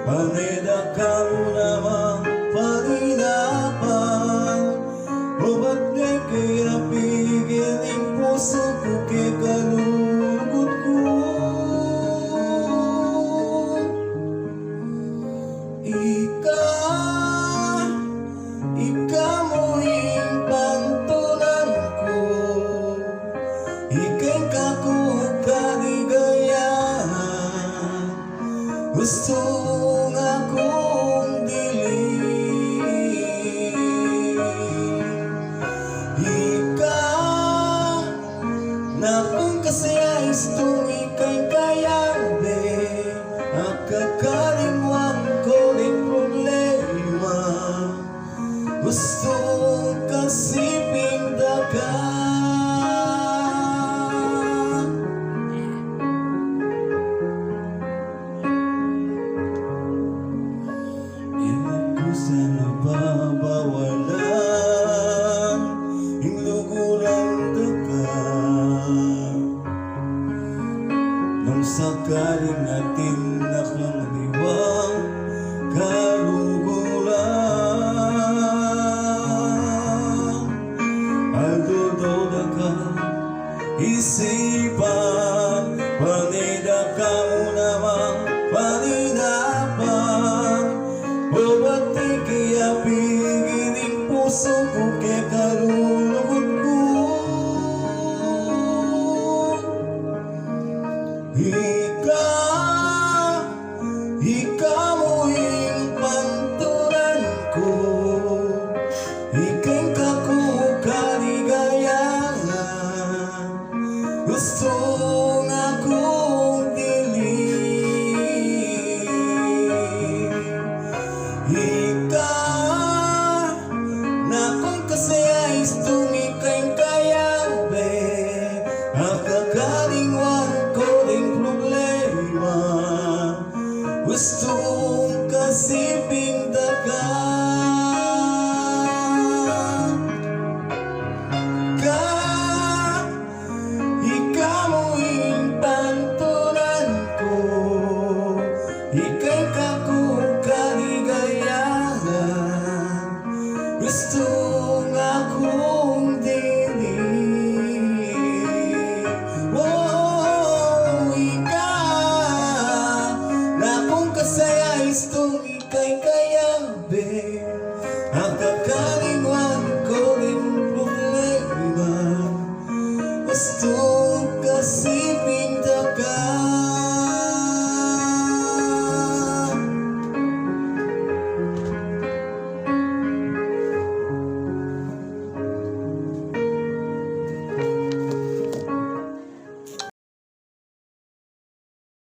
Panida ka mo naman paninapan. O ba't ngay kaya pigil ang puso ko kay kalugod ko? Ikaw mo'y pantulan ko. Ika'y kakukaligayahan. Gusto nga kong dilin. Ikaw na kung kasayais itong ika'y kayabe. At kakalimuan ko rin problema. Gusto kasi pindagan. Hindi ko sana babawalan yung lugurang daga. Nung sakaling natin nakangaliwang kaluguran, aldo-doda ka isipan. Panida ka mo namang paninapan. O ba't di kaya pigil ang puso ko kaya kalulugod ko? Ikaw mo'y pantulan ko. Ika'y kakukaligayahan. Gusto nga kong dilin. Ikaw na kung kasayais itong ika'y kayabe. Ang kakalimuan ko rin problema. Gusto kasi pindagan.